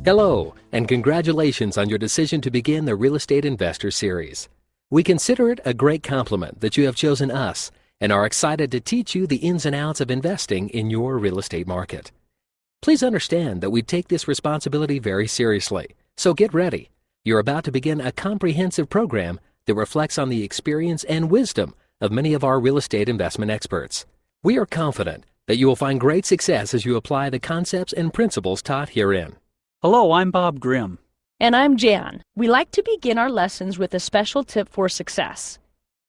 Hello, and congratulations on your decision to begin the Real Estate Investor Series. We consider it a great compliment that you have chosen us and are excited to teach you the ins and outs of investing in your real estate market. Please understand that we take this responsibility very seriously, so get ready. You're about to begin a comprehensive program that reflects on the experience and wisdom of many of our real estate investment experts. We are confident that you will find great success as you apply the concepts and principles taught herein. Hello, I'm Bob Grimm. And I'm Jan. We like to begin our lessons with a special tip for success.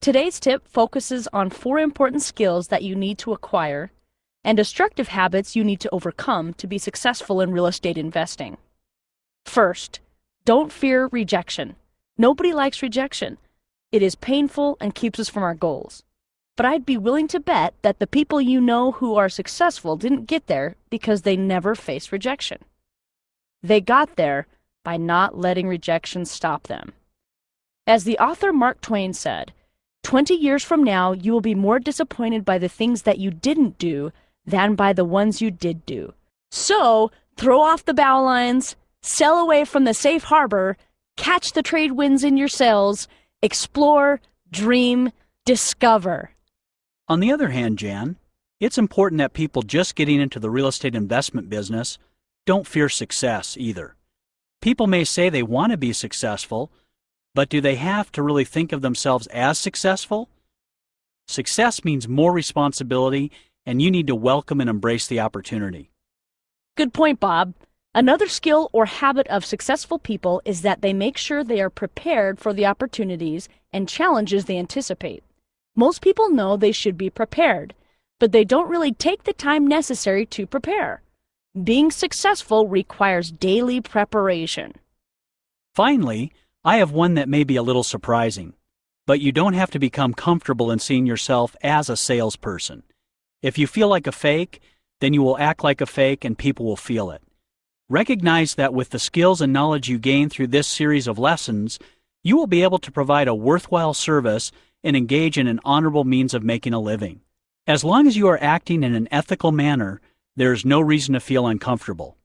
Today's tip focuses on 4 important skills that you need to acquire and destructive habits you need to overcome to be successful in real estate investing. First, don't fear rejection. Nobody likes rejection. It is painful and keeps us from our goals. But I'd be willing to bet that the people you know who are successful didn't get there because they never faced rejection. They got there by not letting rejection stop them. As the author Mark Twain said, 20 years from now, you will be more disappointed by the things that you didn't do than by the ones you did do. So, throw off the bow lines, sail away from the safe harbor, catch the trade winds in your sails, explore, dream, discover. On the other hand, Jan, it's important that people just getting into the real estate investment business don't fear success either. People may say they want to be successful, but do they have to really think of themselves as successful? Success means more responsibility, and you need to welcome and embrace the opportunity. Good point, Bob. Another skill or habit of successful people is that they make sure they are prepared for the opportunities and challenges they anticipate. Most people know they should be prepared, but they don't really take the time necessary to prepare. Being successful requires daily preparation. Finally, I have one that may be a little surprising, but you don't have to become comfortable in seeing yourself as a salesperson. If you feel like a fake, then you will act like a fake and people will feel it. Recognize that with the skills and knowledge you gain through this series of lessons, you will be able to provide a worthwhile service and engage in an honorable means of making a living. As long as you are acting in an ethical manner, there is no reason to feel uncomfortable.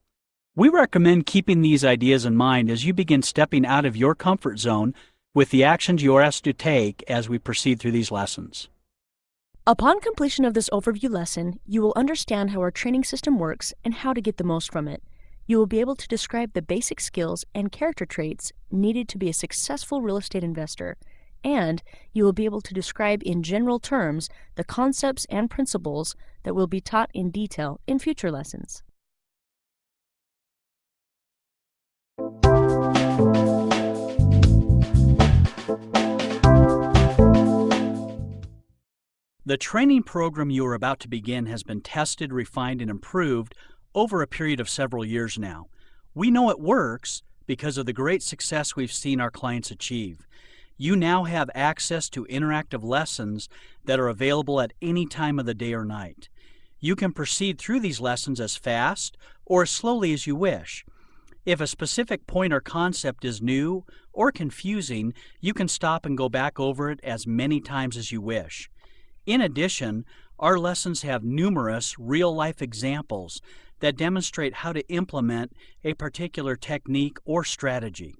We recommend keeping these ideas in mind as you begin stepping out of your comfort zone with the actions you are asked to take as we proceed through these lessons. Upon completion of this overview lesson, you will understand how our training system works and how to get the most from it. You will be able to describe the basic skills and character traits needed to be a successful real estate investor, and you will be able to describe in general terms the concepts and principles that will be taught in detail in future lessons. The training program you are about to begin has been tested, refined, and improved over a period of several years now. We know it works because of the great success we've seen our clients achieve. You now have access to interactive lessons that are available at any time of the day or night. You can proceed through these lessons as fast or as slowly as you wish. If a specific point or concept is new or confusing, you can stop and go back over it as many times as you wish. In addition, our lessons have numerous real-life examples that demonstrate how to implement a particular technique or strategy.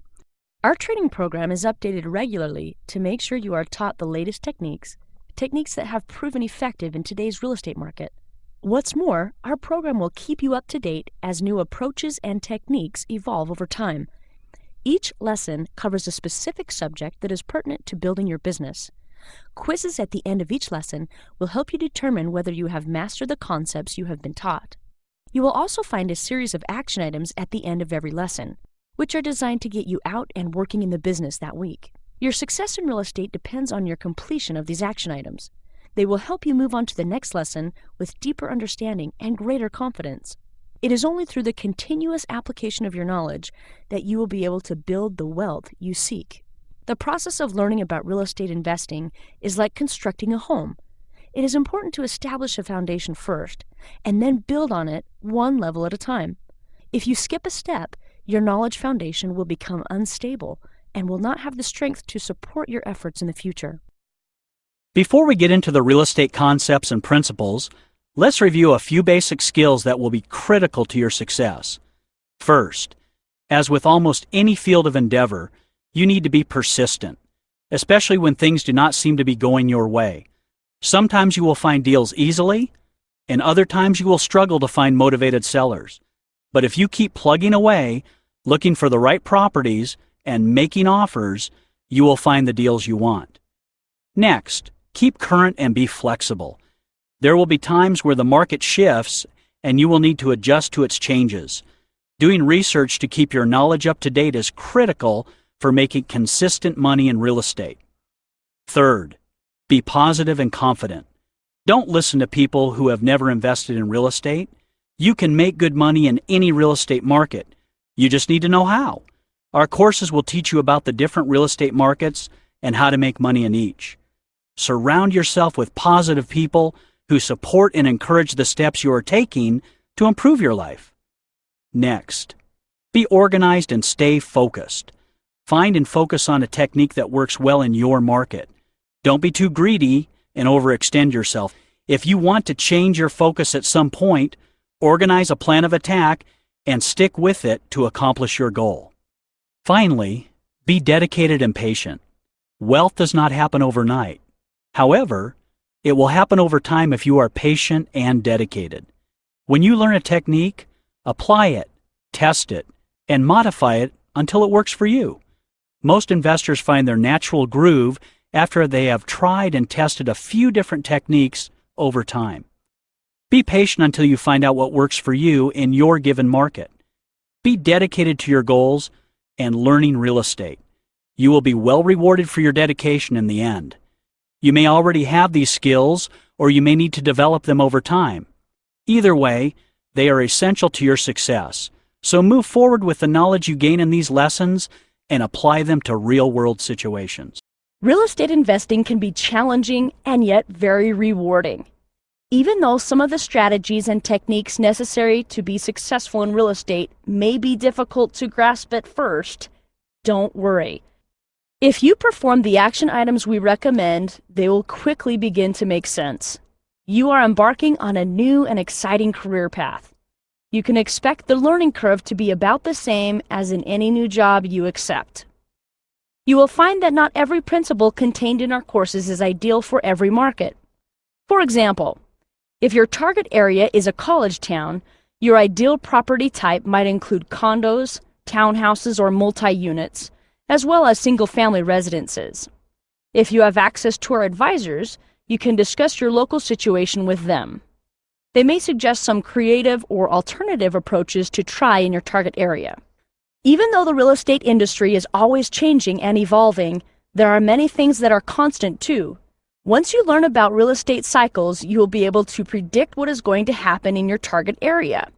Our training program is updated regularly to make sure you are taught the latest techniques that have proven effective in today's real estate market. What's more, our program will keep you up to date as new approaches and techniques evolve over time. Each lesson covers a specific subject that is pertinent to building your business. Quizzes at the end of each lesson will help you determine whether you have mastered the concepts you have been taught. You will also find a series of action items at the end of every lesson, which are designed to get you out and working in the business that week. Your success in real estate depends on your completion of these action items. They will help you move on to the next lesson with deeper understanding and greater confidence. It is only through the continuous application of your knowledge that you will be able to build the wealth you seek. The process of learning about real estate investing is like constructing a home. It is important to establish a foundation first, and then build on it one level at a time. If you skip a step, your knowledge foundation will become unstable and will not have the strength to support your efforts in the future. Before we get into the real estate concepts and principles, let's review a few basic skills that will be critical to your success. First, As with almost any field of endeavor, you need to be persistent, especially when things do not seem to be going your way. Sometimes you will find deals easily, and other times you will struggle to find motivated sellers. But if you keep plugging away, looking for the right properties, and making offers, you will find the deals you want. Next, keep current and be flexible. There will be times where the market shifts and you will need to adjust to its changes. Doing research to keep your knowledge up to date is critical for making consistent money in real estate. Third, be positive and confident. Don't listen to people who have never invested in real estate. You can make good money in any real estate market. You just need to know how. Our courses will teach you about the different real estate markets and how to make money in each. Surround yourself with positive people who support and encourage the steps you are taking to improve your life. Next, be organized and stay focused. Find and focus on a technique that works well in your market. Don't be too greedy and overextend yourself. If you want to change your focus at some point, organize a plan of attack and stick with it to accomplish your goal. Finally, be dedicated and patient. Wealth does not happen overnight. However, it will happen over time if you are patient and dedicated. When you learn a technique, apply it, test it, and modify it until it works for you. Most investors find their natural groove after they have tried and tested a few different techniques over time. Be patient until you find out what works for you in your given market. Be dedicated to your goals and learning real estate. You will be well rewarded for your dedication in the end. You may already have these skills, or you may need to develop them over time. Either way, they are essential to your success. So move forward with the knowledge you gain in these lessons and apply them to real-world situations. Real estate investing can be challenging and yet very rewarding. Even though some of the strategies and techniques necessary to be successful in real estate may be difficult to grasp at first, don't worry. If you perform the action items we recommend, they will quickly begin to make sense. You are embarking on a new and exciting career path. You can expect the learning curve to be about the same as in any new job you accept. You will find that not every principle contained in our courses is ideal for every market. For example, if your target area is a college town, your ideal property type might include condos, townhouses, or multi-units, as well as single-family residences. If you have access to our advisors, you can discuss your local situation with them. They may suggest some creative or alternative approaches to try in your target area. Even though the real estate industry is always changing and evolving, there are many things that are constant too. Once you learn about real estate cycles, you will be able to predict what is going to happen in your target area.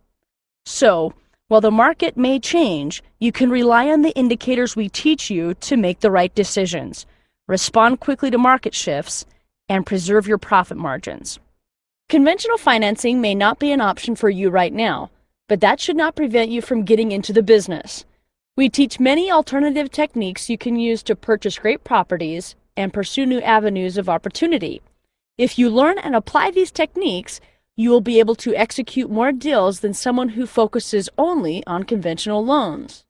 So, while the market may change, you can rely on the indicators we teach you to make the right decisions, respond quickly to market shifts, and preserve your profit margins. Conventional financing may not be an option for you right now, but that should not prevent you from getting into the business. We teach many alternative techniques you can use to purchase great properties and pursue new avenues of opportunity. If you learn and apply these techniques, you will be able to execute more deals than someone who focuses only on conventional loans.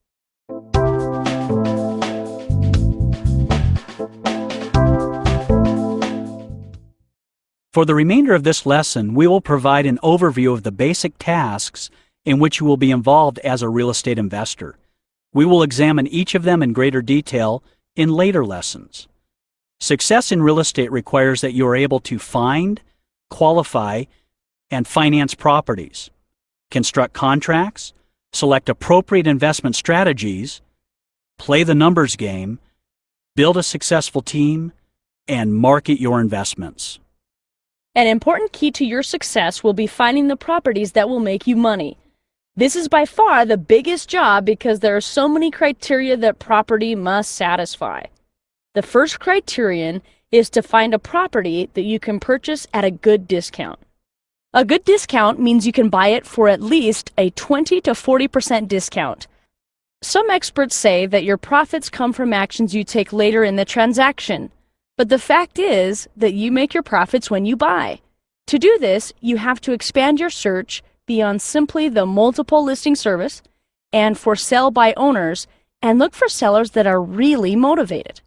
For the remainder of this lesson, we will provide an overview of the basic tasks in which you will be involved as a real estate investor. We will examine each of them in greater detail in later lessons. Success in real estate requires that you are able to find, qualify, and finance properties, construct contracts, select appropriate investment strategies, play the numbers game, build a successful team, and market your investments. An important key to your success will be finding the properties that will make you money. This is by far the biggest job because there are so many criteria that property must satisfy. The first criterion is to find a property that you can purchase at a good discount. A good discount means you can buy it for at least a 20 to 40% discount. Some experts say that your profits come from actions you take later in the transaction, but the fact is that you make your profits when you buy. To do this, you have to expand your search beyond simply the multiple listing service and for sale by owners, and look for sellers that are really motivated.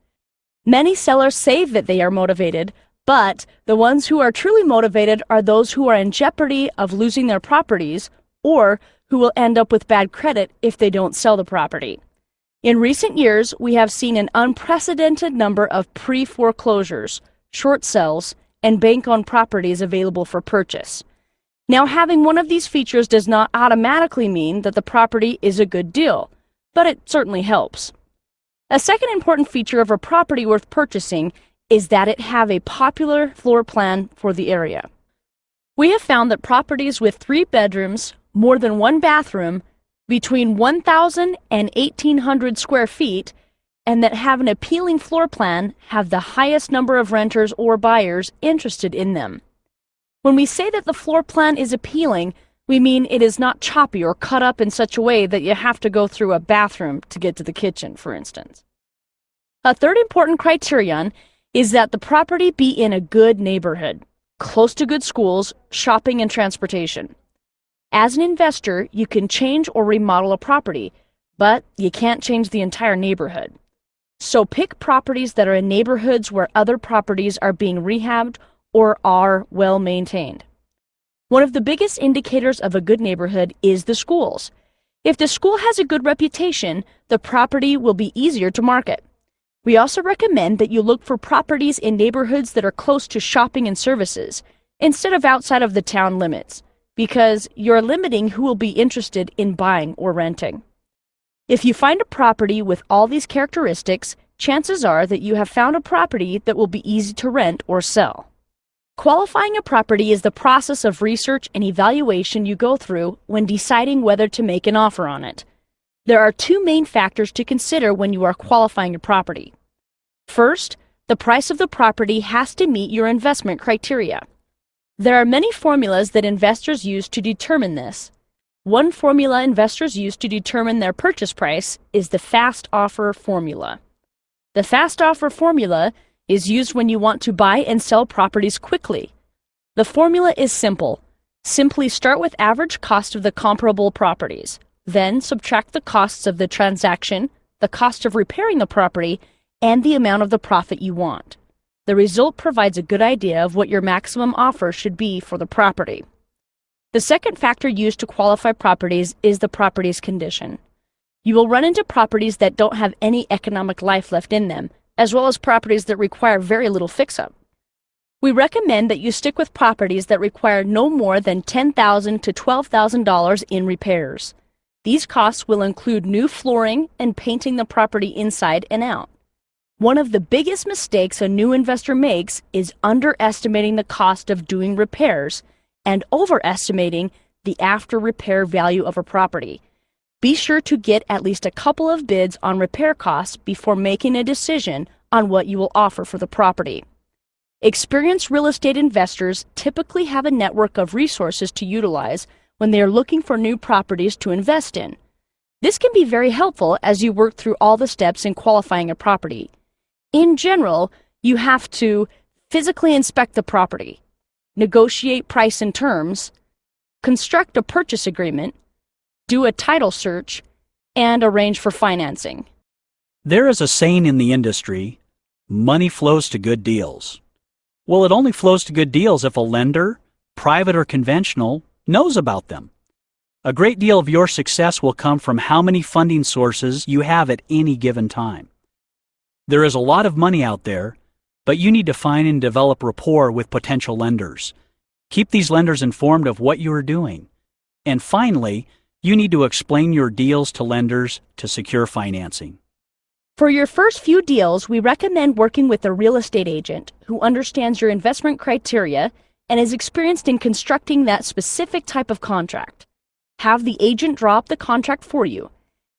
Many sellers say that they are motivated, but the ones who are truly motivated are those who are in jeopardy of losing their properties or who will end up with bad credit if they don't sell the property. In recent years, we have seen an unprecedented number of pre-foreclosures, short sales, and bank-owned properties available for purchase. Now, having one of these features does not automatically mean that the property is a good deal, but it certainly helps. A second important feature of a property worth purchasing is that it have a popular floor plan for the area. We have found that properties with 3 bedrooms, more than 1 bathroom, between 1,000 and 1,800 square feet, and that have an appealing floor plan have the highest number of renters or buyers interested in them. When we say that the floor plan is appealing, we mean it is not choppy or cut up in such a way that you have to go through a bathroom to get to the kitchen, for instance. A third important criterion is that the property be in a good neighborhood, close to good schools, shopping, and transportation. As an investor, you can change or remodel a property, but you can't change the entire neighborhood. So pick properties that are in neighborhoods where other properties are being rehabbed or are well maintained. One of the biggest indicators of a good neighborhood is the schools. If the school has a good reputation, the property will be easier to market. We also recommend that you look for properties in neighborhoods that are close to shopping and services, instead of outside of the town limits, because you're limiting who will be interested in buying or renting. If you find a property with all these characteristics, chances are that you have found a property that will be easy to rent or sell. Qualifying a property is the process of research and evaluation you go through when deciding whether to make an offer on it. There are 2 main factors to consider when you are qualifying a property. First, the price of the property has to meet your investment criteria. There are many formulas that investors use to determine this. One formula investors use to determine their purchase price is the fast offer formula. The fast offer formula is used when you want to buy and sell properties quickly. The formula is simple. Simply start with average cost of the comparable properties, then subtract the costs of the transaction, the cost of repairing the property, and the amount of the profit you want. The result provides a good idea of what your maximum offer should be for the property. The second factor used to qualify properties is the property's condition. You will run into properties that don't have any economic life left in them, as well as properties that require very little fix-up. We recommend that you stick with properties that require no more than $10,000 to $12,000 in repairs. These costs will include new flooring and painting the property inside and out. One of the biggest mistakes a new investor makes is underestimating the cost of doing repairs and overestimating the after-repair value of a property. Be sure to get at least a couple of bids on repair costs before making a decision on what you will offer for the property. Experienced real estate investors typically have a network of resources to utilize when they are looking for new properties to invest in. This can be very helpful as you work through all the steps in qualifying a property. In general, you have to physically inspect the property, negotiate price and terms, construct a purchase agreement, do a title search, and arrange for financing. There is a saying in the industry, money flows to good deals. Well, it only flows to good deals if a lender, private or conventional, knows about them. A great deal of your success will come from how many funding sources you have at any given time. There is a lot of money out there, but you need to find and develop rapport with potential lenders. Keep these lenders informed of what you are doing. And finally, you need to explain your deals to lenders to secure financing. For your first few deals, we recommend working with a real estate agent who understands your investment criteria and is experienced in constructing that specific type of contract. Have the agent draw up the contract for you.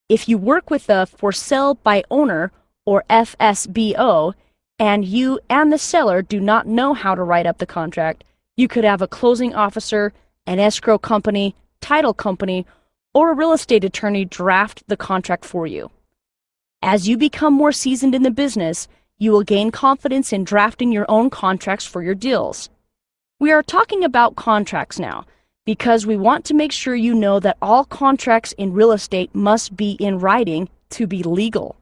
If you work with a for sale by owner or FSBO, and you and the seller do not know how to write up the contract, you could have a closing officer, an escrow company, title company, or a real estate attorney draft the contract for you. As you become more seasoned in the business, you will gain confidence in drafting your own contracts for your deals. We are talking about contracts now, because we want to make sure you know that all contracts in real estate must be in writing to be legal.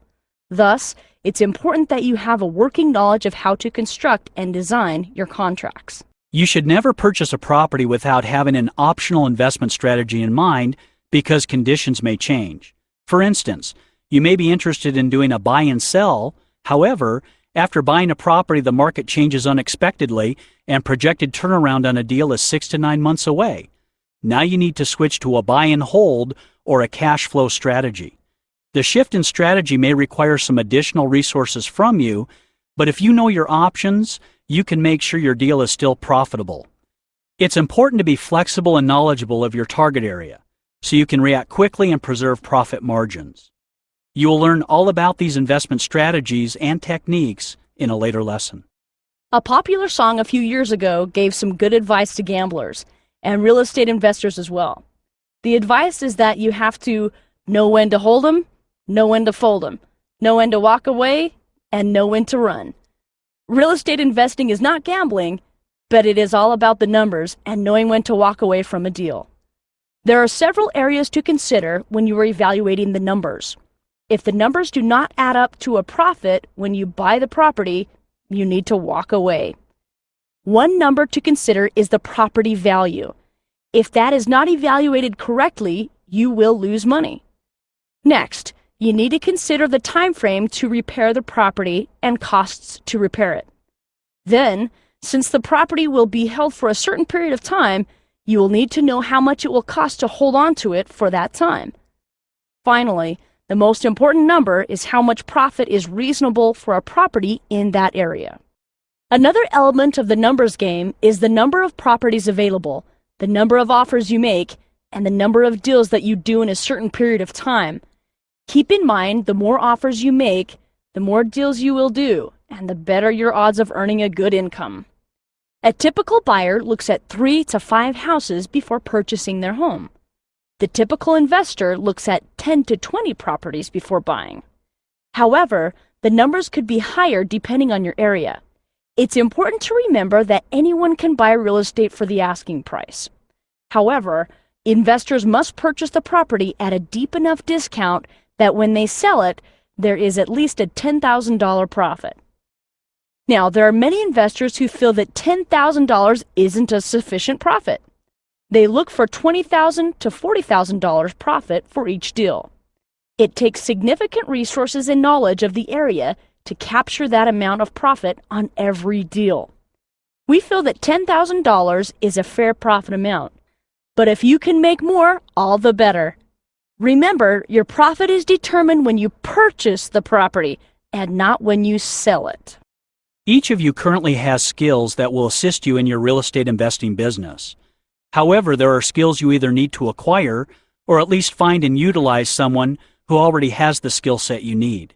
Thus, it's important that you have a working knowledge of how to construct and design your contracts. You should never purchase a property without having an optional investment strategy in mind because conditions may change. For instance, you may be interested in doing a buy and sell. However, after buying a property, the market changes unexpectedly and projected turnaround on a deal is 6 to 9 months away. Now you need to switch to a buy and hold or a cash flow strategy. The shift in strategy may require some additional resources from you, but if you know your options, you can make sure your deal is still profitable. It's important to be flexible and knowledgeable of your target area, so you can react quickly and preserve profit margins. You will learn all about these investment strategies and techniques in a later lesson. A popular song a few years ago gave some good advice to gamblers and real estate investors as well. The advice is that you have to know when to hold 'em, know when to fold 'em, know when to walk away, and know when to run. Real estate investing is not gambling, but it is all about the numbers and knowing when to walk away from a deal. There are several areas to consider when you are evaluating the numbers. If the numbers do not add up to a profit when you buy the property, you need to walk away. One number to consider is the property value. If that is not evaluated correctly, you will lose money. Next, you need to consider the time frame to repair the property and costs to repair it. Then, since the property will be held for a certain period of time, you will need to know how much it will cost to hold on to it for that time. Finally, the most important number is how much profit is reasonable for a property in that area. Another element of the numbers game is the number of properties available, the number of offers you make, and the number of deals that you do in a certain period of time. Keep in mind, the more offers you make, the more deals you will do, and the better your odds of earning a good income. A typical buyer looks at 3 to 5 houses before purchasing their home. The typical investor looks at 10 to 20 properties before buying. However, the numbers could be higher depending on your area. It's important to remember that anyone can buy real estate for the asking price. However, investors must purchase the property at a deep enough discount that when they sell it, there is at least a $10,000 profit. Now, there are many investors who feel that $10,000 isn't a sufficient profit. They look for $20,000 to $40,000 profit for each deal. It takes significant resources and knowledge of the area to capture that amount of profit on every deal. We feel that $10,000 is a fair profit amount, but if you can make more, all the better. Remember, your profit is determined when you purchase the property and not when you sell it. Each of you currently has skills that will assist you in your real estate investing business. However, there are skills you either need to acquire or at least find and utilize someone who already has the skill set you need.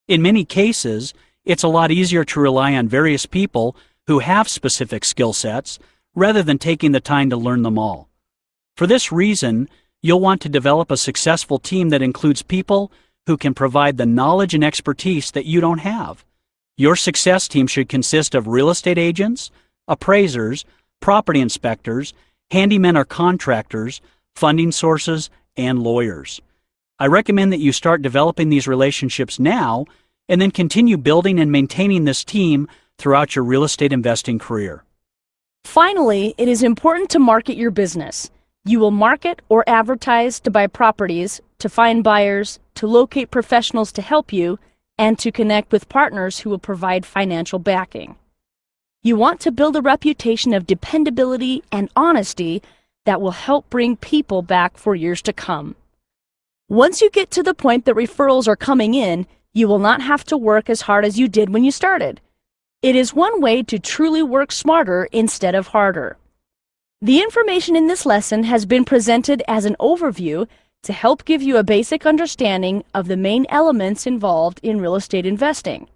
In many cases, it's a lot easier to rely on various people who have specific skill sets rather than taking the time to learn them all. For this reason, you'll want to develop a successful team that includes people who can provide the knowledge and expertise that you don't have. Your success team should consist of real estate agents, appraisers, property inspectors, handymen or contractors, funding sources, and lawyers. I recommend that you start developing these relationships now and then continue building and maintaining this team throughout your real estate investing career. Finally, it is important to market your business. You will market or advertise to buy properties, to find buyers, to locate professionals to help you, and to connect with partners who will provide financial backing. You want to build a reputation of dependability and honesty that will help bring people back for years to come. Once you get to the point that referrals are coming in, you will not have to work as hard as you did when you started. It is one way to truly work smarter instead of harder. The information in this lesson has been presented as an overview to help give you a basic understanding of the main elements involved in real estate investing.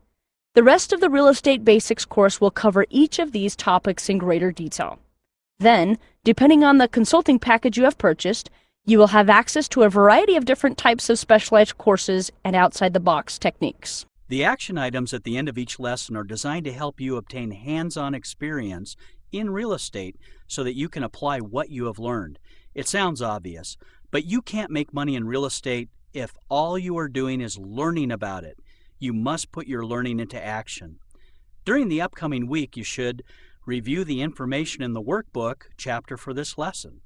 The rest of the Real Estate Basics course will cover each of these topics in greater detail. Then, depending on the consulting package you have purchased, you will have access to a variety of different types of specialized courses and outside-the-box techniques. The action items at the end of each lesson are designed to help you obtain hands-on experience in real estate so that you can apply what you have learned. It sounds obvious, but you can't make money in real estate if all you are doing is learning about it. You must put your learning into action. During the upcoming week, you should review the information in the workbook chapter for this lesson.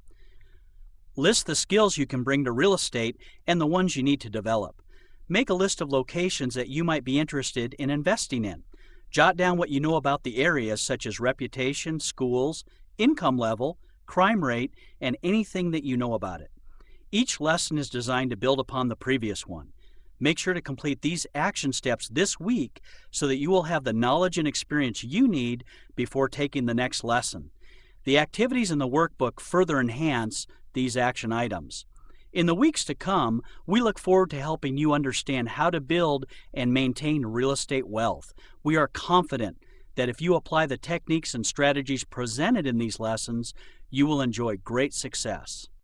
List the skills you can bring to real estate and the ones you need to develop. Make a list of locations that you might be interested in investing in. Jot down what you know about the areas such as reputation, schools, income level, crime rate, and anything that you know about it. Each lesson is designed to build upon the previous one. Make sure to complete these action steps this week so that you will have the knowledge and experience you need before taking the next lesson. The activities in the workbook further enhance these action items. In the weeks to come, we look forward to helping you understand how to build and maintain real estate wealth. We are confident that if you apply the techniques and strategies presented in these lessons, you will enjoy great success.